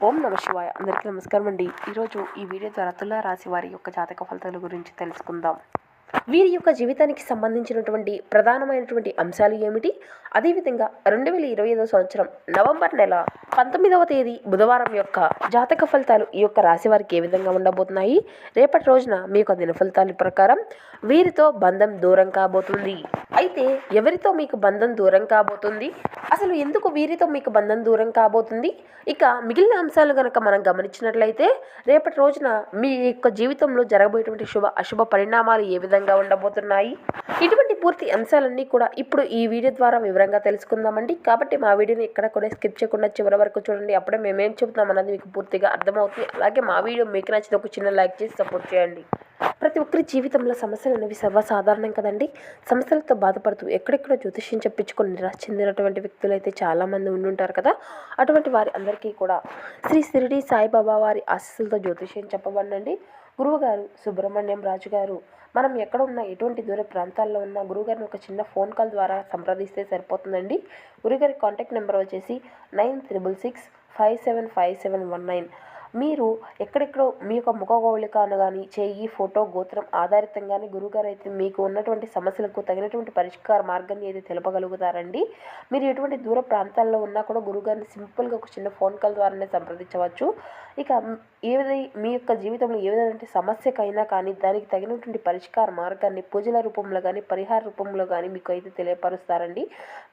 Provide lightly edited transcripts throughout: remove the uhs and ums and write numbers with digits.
ఓం నమ శివాయ. అందరికీ నమస్కారం అండి. ఈరోజు ఈ వీడియో ద్వారా తులా రాశి వారి యొక్క జాతక ఫలితాల గురించి తెలుసుకుందాం. వీరి యొక్క జీవితానికి సంబంధించినటువంటి ప్రధానమైనటువంటి అంశాలు ఏమిటి, అదేవిధంగా 2025 సంవత్సరం నవంబర్ నెల 19వ తేదీ బుధవారం యొక్క జాతక ఫలితాలు ఈ యొక్క రాశి వారికి ఏ విధంగా ఉండబోతున్నాయి, రేపటి రోజున మీ యొక్క దిన ఫలితాల ప్రకారం వీరితో బంధం దూరం కాబోతుంది. అయితే ఎవరితో మీకు బంధం దూరం కాబోతుంది, అసలు ఎందుకు వీరితో మీకు బంధం దూరం కాబోతుంది, ఇక మిగిలిన అంశాలు కనుక మనం గమనించినట్లయితే రేపటి రోజున మీ యొక్క జీవితంలో జరగబోయేటువంటి శుభ అశుభ పరిణామాలు ఏ విధంగా ఉండబోతున్నాయి, ఇటువంటి పూర్తి అంశాలన్నీ కూడా ఇప్పుడు ఈ వీడియో ద్వారా వివరంగా తెలుసుకుందామండి. కాబట్టి మా వీడియోని ఎక్కడ కూడా స్కిప్ చేయకుండా చివరి వరకు చూడండి. అప్పుడే మేమేం చెబుతున్నాం అన్నది మీకు పూర్తిగా అర్థమవుతుంది. అలాగే మా వీడియో మీకు నచ్చితే ఒక చిన్న లైక్ చేసి సపోర్ట్ చేయండి. ప్రతి ఒక్కరి జీవితంలో సమస్యలు అనేవి సర్వసాధారణం కదండి. సమస్యలతో బాధపడుతూ ఎక్కడెక్కడో జ్యోతిష్యం చెప్పించుకొని నిరాశ చెందినటువంటి వ్యక్తులు అయితే చాలామంది ఉండుంటారు కదా. అటువంటి వారి అందరికీ కూడా శ్రీ షిరిడి సాయిబాబా వారి ఆశీస్సులతో జ్యోతిష్యం చెప్పబడండి. గురువుగారు సుబ్రహ్మణ్యం రాజు గారు, మనం ఎక్కడ ఉన్నా ఎటువంటి దూర ప్రాంతాల్లో ఉన్న గురువుగారిని ఒక చిన్న ఫోన్ కాల్ ద్వారా సంప్రదిస్తే సరిపోతుందండి. గురువుగారి కాంటాక్ట్ నెంబర్ వచ్చేసి 9666575719. మీరు ఎక్కడెక్కడో మీ యొక్క ముఖకవళికను కానీ, చెయ్యి, ఫోటో, గోత్రం ఆధారితంగానే గురువుగారు అయితే మీకు ఉన్నటువంటి సమస్యలకు తగినటువంటి పరిష్కార మార్గాన్ని అయితే తెలపగలుగుతారండి. మీరు ఎటువంటి దూర ప్రాంతాల్లో ఉన్నా కూడా గురువుగారిని సింపుల్గా ఒక చిన్న ఫోన్ కాల్ ద్వారానే సంప్రదించవచ్చు. ఇక మీ యొక్క జీవితంలో ఏ విధమైన సమస్యకైనా కానీ దానికి తగినటువంటి పరిష్కార మార్గాన్ని పూజల రూపంలో కానీ, పరిహార రూపంలో కానీ మీకు అయితే తెలియపరుస్తారండి.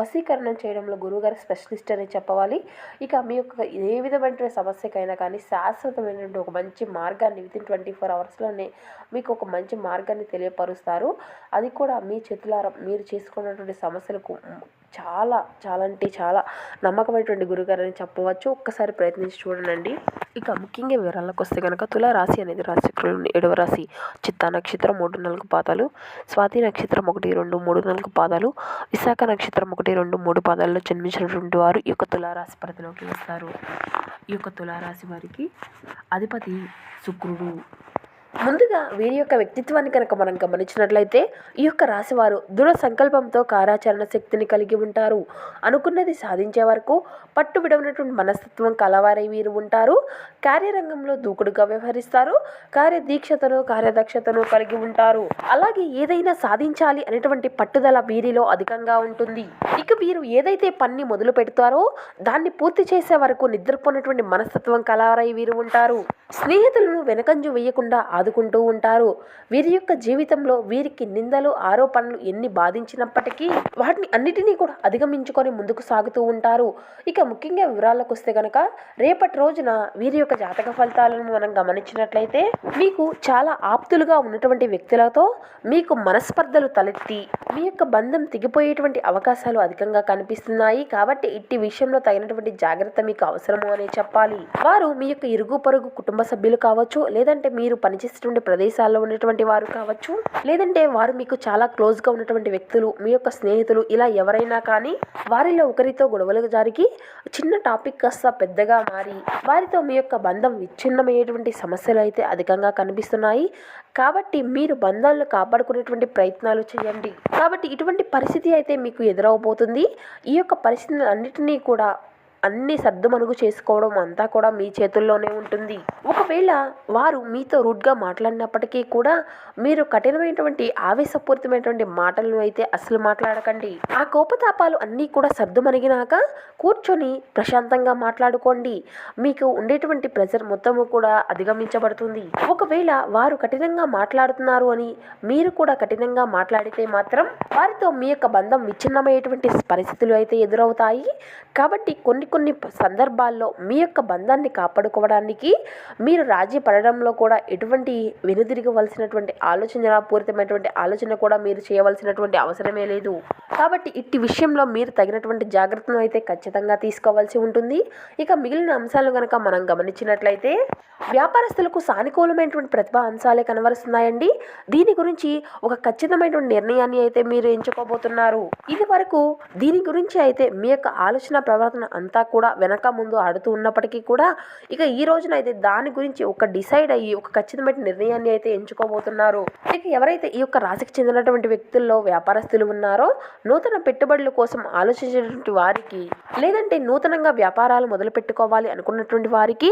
వశీకరణం చేయడంలో గురువుగారు స్పెషలిస్ట్ అని చెప్పవాలి. ఇక మీ యొక్క ఏ విధమైన సమస్యకైనా కానీ శాశ్వతమైనటువంటి ఒక మంచి మార్గాన్ని వితిన్ 24 అవర్స్లోనే మీకు ఒక మంచి మార్గాన్ని తెలియపరుస్తారు. అది కూడా మీ చేతులారా మీరు చేసుకున్నటువంటి సమస్యలకు చాలా చాలా అంటే చాలా నమ్మకమైనటువంటి గురుగారు అని చెప్పవచ్చు. ఒక్కసారి ప్రయత్నించి చూడండి. ఇక ముఖ్యంగా వివరాలకు వస్తే కనుక తులా రాశి అనేది రాశిలోని 7వ రాశి. చిత్తా నక్షత్రం 3-4 పాదాలు, స్వాతి నక్షత్రం 1-2-3-4 పాదాలు, విశాఖ నక్షత్రం 1-2-3 పాదాల్లో జన్మించినటువంటి వారు ఈ యొక్క తులారాశి పరిధిలోకి వస్తారు. ఈ యొక్క తులారాశి వారికి అధిపతి శుక్రుడు. ముందుగా వీరి యొక్క వ్యక్తిత్వాన్ని కనుక మనం గమనించినట్లయితే ఈ యొక్క రాశివారు దృఢ సంకల్పంతో కార్యాచరణ శక్తిని కలిగి ఉంటారు. అనుకున్నది సాధించే వరకు పట్టు విడవనటువంటి మనస్తత్వం కలవారై వీరు ఉంటారు. కార్యరంగంలో దూకుడుగా వ్యవహరిస్తారు. కార్యదీక్షతను కార్యదక్షతను కలిగి ఉంటారు. అలాగే ఏదైనా సాధించాలి అనేటువంటి పట్టుదల వీరిలో అధికంగా ఉంటుంది. ఇక వీరు ఏదైతే పని మొదలు పెడతారో దాన్ని పూర్తి చేసే వరకు నిద్రపోయినటువంటి మనస్తత్వం కలవారై వీరు ఉంటారు. స్నేహితులను వెనకంజు వేయకుండా ఆదుకుంటూ ఉంటారు. వీరి యొక్క జీవితంలో వీరికి నిందలు ఆరోపణలు ఎన్ని బాధించినప్పటికీ వాటిని అన్నిటినీ కూడా అధిగమించుకొని ముందుకు సాగుతూ ఉంటారు. ఇక ముఖ్యంగా వివరాలకు వస్తే కనుక రేపటి రోజున వీరి యొక్క జాతక ఫలితాలను మనం గమనించినట్లయితే మీకు చాలా ఆప్తులుగా ఉన్నటువంటి వ్యక్తులతో మీకు మనస్పర్ధలు తలెత్తి మీ యొక్క బంధం తెగిపోయేటువంటి అవకాశాలు అధికంగా కనిపిస్తున్నాయి. కాబట్టి ఇట్టి విషయంలో తగినటువంటి జాగ్రత్త మీకు అవసరము అనే చెప్పాలి. వారు మీ యొక్క ఇరుగు పొరుగు కుటుంబ సభ్యులు కావచ్చు, లేదంటే మీరు పనిచేసేటువంటి ప్రదేశాల్లో ఉన్నటువంటి వారు కావచ్చు, లేదంటే వారు మీకు చాలా క్లోజ్గా ఉన్నటువంటి వ్యక్తులు, మీ యొక్క స్నేహితులు, ఇలా ఎవరైనా కానీ వారిలో ఒకరితో గొడవలు జరిగి చిన్న టాపిక్ కాస్త పెద్దగా మారి వారితో మీ యొక్క బంధం విచ్ఛిన్నమయ్యేటువంటి సమస్యలు అయితే అధికంగా కనిపిస్తున్నాయి. కాబట్టి మీరు బంధాలను కాపాడుకునేటువంటి ప్రయత్నాలు చేయండి. కాబట్టి ఇటువంటి పరిస్థితి అయితే మీకు ఎదురవబోతుంది. ఈ యొక్క పరిస్థితులు అన్నిటినీ కూడా అన్ని సర్దుమనుగు చేసుకోవడం అంతా కూడా మీ చేతుల్లోనే ఉంటుంది. ఒకవేళ వారు మీతో రూడ్గా మాట్లాడినప్పటికీ కూడా మీరు కఠినమైనటువంటి ఆవేశపూరితమైనటువంటి మాటలను అయితే అసలు మాట్లాడకండి. ఆ కోపతాపాలు అన్నీ కూడా సర్దుమణిగినాక కూర్చొని ప్రశాంతంగా మాట్లాడుకోండి. మీకు ఉండేటువంటి ప్రెజర్ మొత్తము కూడా అధిగమించబడుతుంది. ఒకవేళ వారు కఠినంగా మాట్లాడుతున్నారు అని మీరు కూడా కఠినంగా మాట్లాడితే మాత్రం వారితో మీ యొక్క బంధం విచ్ఛిన్నమయ్యేటువంటి పరిస్థితులు అయితే ఎదురవుతాయి. కాబట్టి కొన్ని సందర్భాల్లో మీ యొక్క బంధాన్ని కాపాడుకోవడానికి మీరు రాజీ పడడంలో కూడా ఎటువంటి వెనుదిరగవలసినటువంటి పూరితమైనటువంటి ఆలోచన కూడా మీరు చేయవలసినటువంటి అవసరమే లేదు. కాబట్టి ఇట్టి విషయంలో మీరు తగినటువంటి జాగ్రత్తను అయితే ఖచ్చితంగా తీసుకోవాల్సి ఉంటుంది. ఇక మిగిలిన అంశాలు కనుక మనం గమనించినట్లయితే వ్యాపారస్తులకు సానుకూలమైనటువంటి ప్రతిభా అంశాలే కనబరుస్తున్నాయండి. దీని గురించి ఒక ఖచ్చితమైనటువంటి నిర్ణయాన్ని అయితే మీరు ఎంచుకోబోతున్నారు. ఇది వరకు దీని గురించి అయితే మీ యొక్క ఆలోచన ప్రవర్తన అంతా అంతా కూడా వెనక ముందు ఆడుతూ ఉన్నప్పటికీ కూడా ఇక ఈ రోజున అయితే దాని గురించి ఒక డిసైడ్ అయ్యి ఒక ఖచ్చితమైన నిర్ణయాన్ని అయితే ఎంచుకోబోతున్నారు. ఇక ఎవరైతే ఈ యొక్క రాశికి చెందినటువంటి వ్యక్తుల్లో వ్యాపారస్తులు ఉన్నారో నూతన పెట్టుబడుల కోసం ఆలోచించేటువంటి వారికి, లేదంటే నూతనంగా వ్యాపారాలు మొదలు పెట్టుకోవాలి అనుకున్నటువంటి వారికి,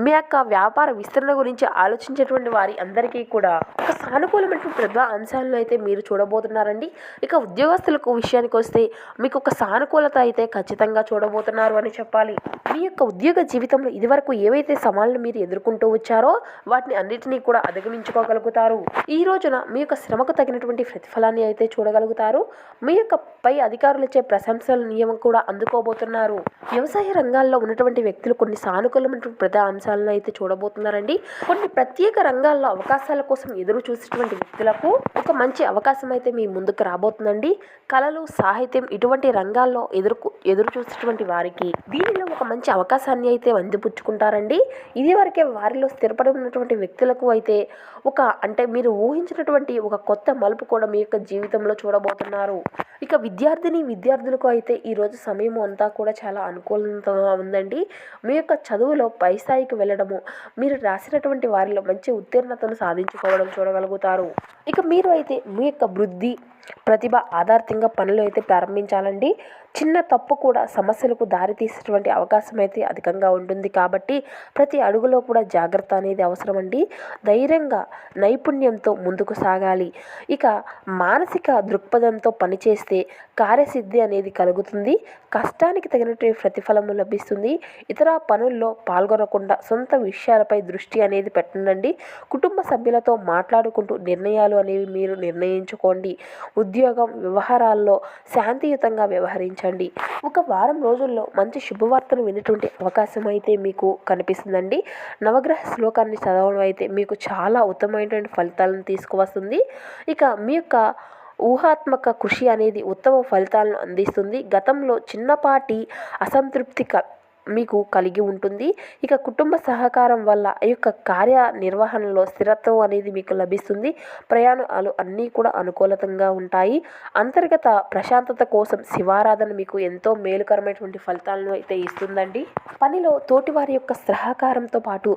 మీ యొక్క వ్యాపార విస్తరణ గురించి ఆలోచించేటువంటి వారి అందరికీ కూడా ఒక సానుకూలమైనటువంటి ప్రతిభా అంశాలను అయితే మీరు చూడబోతున్నారండి. ఇక ఉద్యోగస్తులకు విషయానికి వస్తే మీకు ఒక సానుకూలత అయితే ఖచ్చితంగా చూడబోతున్నారు అని చెప్పాలి. మీ యొక్క ఉద్యోగ జీవితంలో ఇదివరకు ఏవైతే సవాళ్ళను మీరు ఎదుర్కొంటూ వచ్చారో వాటిని అన్నిటినీ కూడా అధిగమించుకోగలుగుతారు. ఈ రోజున మీ యొక్క శ్రమకు తగినటువంటి ప్రతిఫలాన్ని అయితే చూడగలుగుతారు. మీ యొక్క పై అధికారులచే ప్రశంసల నియమం కూడా అందుకోబోతున్నారు. వ్యవసాయ రంగాల్లో ఉన్నటువంటి వ్యక్తులు కొన్ని సానుకూలమైనటువంటి ప్రధాన అంశాలను అయితే చూడబోతున్నారండి. కొన్ని ప్రత్యేక రంగాల్లో అవకాశాల కోసం ఎదురు చూసేటువంటి వ్యక్తులకు ఒక మంచి అవకాశం అయితే మీ ముందుకు రాబోతుందండి. కళలు, సాహిత్యం ఇటువంటి రంగాల్లో ఎదురు చూసేటువంటి వారికి దీనిలో ఒక మంచి అవకాశాన్ని అయితే అందిపుచ్చుకుంటారండి. ఇది వరకే వారిలో స్థిరపడి ఉన్నటువంటి వ్యక్తులకు అయితే అంటే మీరు ఊహించినటువంటి ఒక కొత్త మలుపు కూడా మీ యొక్క జీవితంలో చూడబోతున్నారు. ఇక విద్యార్థులకు అయితే ఈరోజు సమయం అంతా కూడా చాలా అనుకూలంగా ఉందండి. మీ యొక్క చదువులో పై స్థాయికి వెళ్ళడము, మీరు రాసినటువంటి వారిలో మంచి ఉత్తీర్ణతను సాధించుకోవడం చూడగలుగుతారు. ఇక మీరు అయితే మీ యొక్క వృద్ధి, ప్రతిభ ఆధారితంగా పనులు అయితే ప్రారంభించాలండి. చిన్న తప్పు కూడా సమస్యలకు దారితీసేటువంటి అవకాశం అయితే అధికంగా ఉంటుంది. కాబట్టి ప్రతి అడుగులో కూడా జాగ్రత్త అనేది అవసరమండి. ధైర్యంగా, నైపుణ్యంతో ముందుకు సాగాలి. ఇక మానసిక దృక్పథంతో పనిచేస్తే కార్యసిద్ధి అనేది కలుగుతుంది. కష్టానికి తగినటువంటి ప్రతిఫలము లభిస్తుంది. ఇతర పనుల్లో పాల్గొనకుండా సొంత విషయాలపై దృష్టి అనేది పెట్టండి. కుటుంబ సభ్యులతో మాట్లాడుకుంటూ నిర్ణయాలు అనేవి మీరు నిర్ణయించుకోండి. ఉద్యోగం, వ్యవహారాల్లో శాంతియుతంగా వ్యవహరించండి. ఒక వారం రోజుల్లో మంచి శుభవార్తను వినేటువంటి అవకాశం అయితే మీకు కనిపిస్తుందండి. నవగ్రహ శ్లోకాన్ని చదవడం అయితే మీకు చాలా ఉత్తమమైనటువంటి ఫలితాలను తీసుకువస్తుంది. ఇక మీ యొక్క ఊహాత్మక కృషి అనేది ఉత్తమ ఫలితాలను అందిస్తుంది. గతంలో చిన్నపాటి అసంతృప్తి మీకు కలిగి ఉంటుంది. ఇక కుటుంబ సహకారం వల్ల ఈ యొక్క కార్యనిర్వహణలో స్థిరత్వం అనేది మీకు లభిస్తుంది. ప్రయాణాలు అన్నీ కూడా అనుకూలంగా ఉంటాయి. అంతర్గత ప్రశాంతత కోసం శివారాధన మీకు ఎంతో మేలుకరమైనటువంటి ఫలితాలను అయితే ఇస్తుందండి. పనిలో తోటివారి యొక్క సహకారంతో పాటు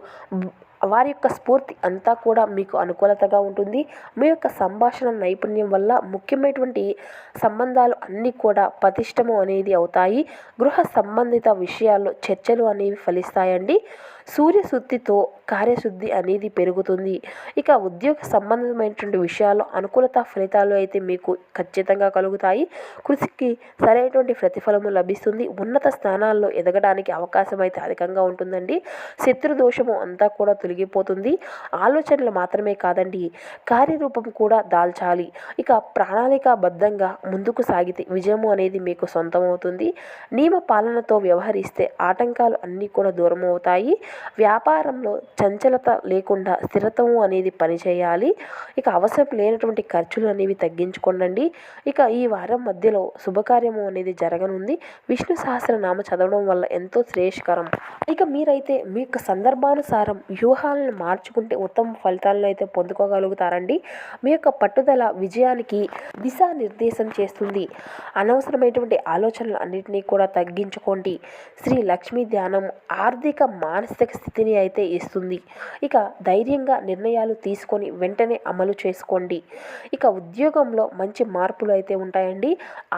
వారి యొక్క స్ఫూర్తి అంతా కూడా మీకు అనుకూలతగా ఉంటుంది. మీ యొక్క సంభాషణ నైపుణ్యం వల్ల ముఖ్యమైనటువంటి సంబంధాలు అన్నీ కూడా పటిష్టము అనేది అవుతాయి. గృహ సంబంధిత విషయాల్లో చర్చలు అనేవి ఫలిస్తాయండి. సూర్యశుద్ధితో కార్యశుద్ధి అనేది పెరుగుతుంది. ఇక ఉద్యోగ సంబంధమైనటువంటి విషయాల్లో అనుకూలత ఫలితాలు అయితే మీకు ఖచ్చితంగా కలుగుతాయి. కృషికి సరైనటువంటి ప్రతిఫలము లభిస్తుంది. ఉన్నత స్థానాల్లో ఎదగడానికి అవకాశం అయితే అధికంగా ఉంటుందండి. శత్రుదోషము అంతా కూడా తొలగిపోతుంది. ఆలోచనలు మాత్రమే కాదండి, కార్యరూపం కూడా దాల్చాలి. ఇక ప్రణాళికాబద్ధంగా ముందుకు సాగితే విజయము అనేది మీకు సొంతమవుతుంది. నియమ పాలనతో వ్యవహరిస్తే ఆటంకాలు అన్నీ కూడా దూరం అవుతాయి. వ్యాపారంలో చంచలత లేకుండా స్థిరత్వం అనేది పనిచేయాలి. ఇక అవసరం లేనటువంటి ఖర్చులు అనేవి తగ్గించుకోండి. ఇక ఈ వారం మధ్యలో శుభకార్యము అనేది జరగనుంది. విష్ణు సహస్రనామ చదవడం వల్ల ఎంతో శ్రేయస్కరం. ఇక మీరైతే మీ యొక్క సందర్భానుసారం వ్యూహాలను మార్చుకుంటే ఉత్తమ ఫలితాలను అయితే పొందుకోగలుగుతారండి. మీ యొక్క పట్టుదల విజయానికి దిశానిర్దేశం చేస్తుంది. అనవసరమైనటువంటి ఆలోచనలు అన్నింటినీ కూడా తగ్గించుకోండి. శ్రీ లక్ష్మీ ధ్యానం ఆర్థిక, మానసిక స్థితిని అయితే ఇస్తుంది. ఇక ధైర్యంగా నిర్ణయాలు తీసుకొని వెంటనే అమలు చేసుకోండి. ఇక ఉద్యోగంలో మంచి మార్పులు అయితే ఉంటాయండి.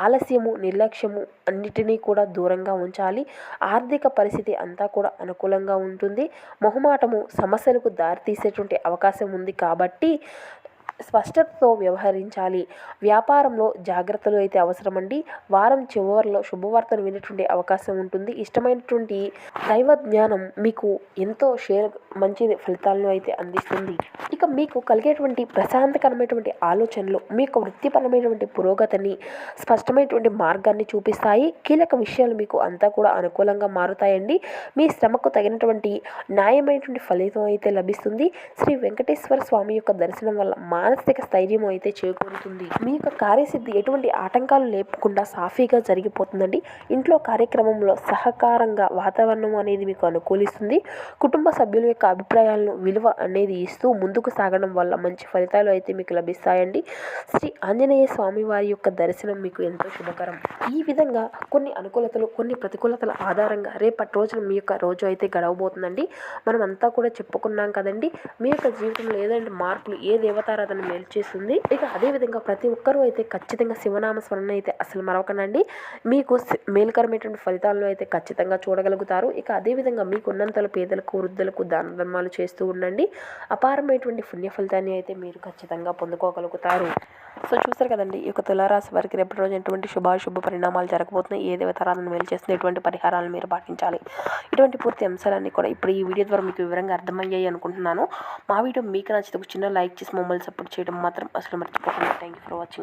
ఆలస్యము, నిర్లక్ష్యము అన్నిటినీ కూడా దూరంగా ఉంచాలి. ఆర్థిక పరిస్థితి అంతా కూడా అనుకూలంగా ఉంటుంది. మొహమాటము సమస్యలకు దారితీసేటువంటి అవకాశం ఉంది. కాబట్టి స్పష్టతతో వ్యవహరించాలి. వ్యాపారంలో జాగ్రత్తలు అయితే అవసరమండి. వారం చివరిలో శుభవార్తను వినేటువంటి అవకాశం ఉంటుంది. ఇష్టమైనటువంటి దైవ జ్ఞానం మీకు ఎంతో మంచి ఫలితాలను అయితే అందిస్తుంది. ఇక మీకు కలిగేటువంటి ప్రశాంతకరమైనటువంటి ఆలోచనలు మీ యొక్క వృత్తిపరమైనటువంటి పురోగతిని, స్పష్టమైనటువంటి మార్గాన్ని చూపిస్తాయి. కీలక విషయాలు మీకు అంతా కూడా అనుకూలంగా మారుతాయండి. మీ శ్రమకు తగినటువంటి న్యాయమైనటువంటి ఫలితం అయితే లభిస్తుంది. శ్రీ వెంకటేశ్వర స్వామి యొక్క దర్శనం వల్ల మానసిక స్థైర్యం అయితే చేకూరుతుంది. మీ యొక్క కార్యసిద్ధి ఎటువంటి ఆటంకాలు లేకుండా సాఫీగా జరిగిపోతుందండి. ఇంట్లో కార్యక్రమంలో సహకారంగా వాతావరణం అనేది మీకు అనుకూలిస్తుంది. కుటుంబ సభ్యుల యొక్క అభిప్రాయాలను విలువ అనేది ఇస్తూ ముందుకు సాగడం వల్ల మంచి ఫలితాలు అయితే మీకు లభిస్తాయండి. శ్రీ ఆంజనేయ స్వామి వారి యొక్క దర్శనం మీకు ఎంతో శుభకరం. ఈ విధంగా కొన్ని అనుకూలతలు కొన్ని ప్రతికూలతల ఆధారంగా రేపటి రోజున మీ యొక్క రోజు అయితే గడవబోతుందండి. మనం అంతా కూడా చెప్పుకున్నాం కదండి, మీ యొక్క జీవితంలో ఏదైనా మార్పులు ఏ దేవతారాధన మేలు చేస్తుంది. ఇక అదేవిధంగా ప్రతి ఒక్కరూ అయితే ఖచ్చితంగా శివనామ స్మరణ అయితే అసలు మరవకండి. మీకు మేలుకరమైనటువంటి ఫలితాలను అయితే ఖచ్చితంగా చూడగలుగుతారు. ఇక అదేవిధంగా మీకు ఉన్నంతలో పేదలకు వృద్ధులకు దాన ధర్మాలు చేస్తూ ఉండండి. అపారమైనటువంటి పుణ్య ఫలితాన్ని అయితే మీరు ఖచ్చితంగా పొందుకోగలుగుతారు. సో చూస్తారు కదండి, ఈ యొక్క తులారాశి వారికి రేపటి రోజు ఎటువంటి శుభాశుభ పరిణామాలు జరగబోతున్నాయి, ఏ దేవతారాలను మేలు చేస్తుంది, ఎటువంటి పరిహారాలను మీరు పాటించాలి, ఇటువంటి పూర్తి అంశాలన్నీ కూడా ఇప్పుడు ఈ వీడియో ద్వారా మీకు వివరంగా అర్థమయ్యాయి అనుకుంటున్నాను. మా వీడియో మీకు నచ్చితే ఒక చిన్న లైక్ చేసి మమ్మల్ని సపోర్ట్ చేయడం మాత్రం అసలు మర్చిపోకండి. Thank you for watching.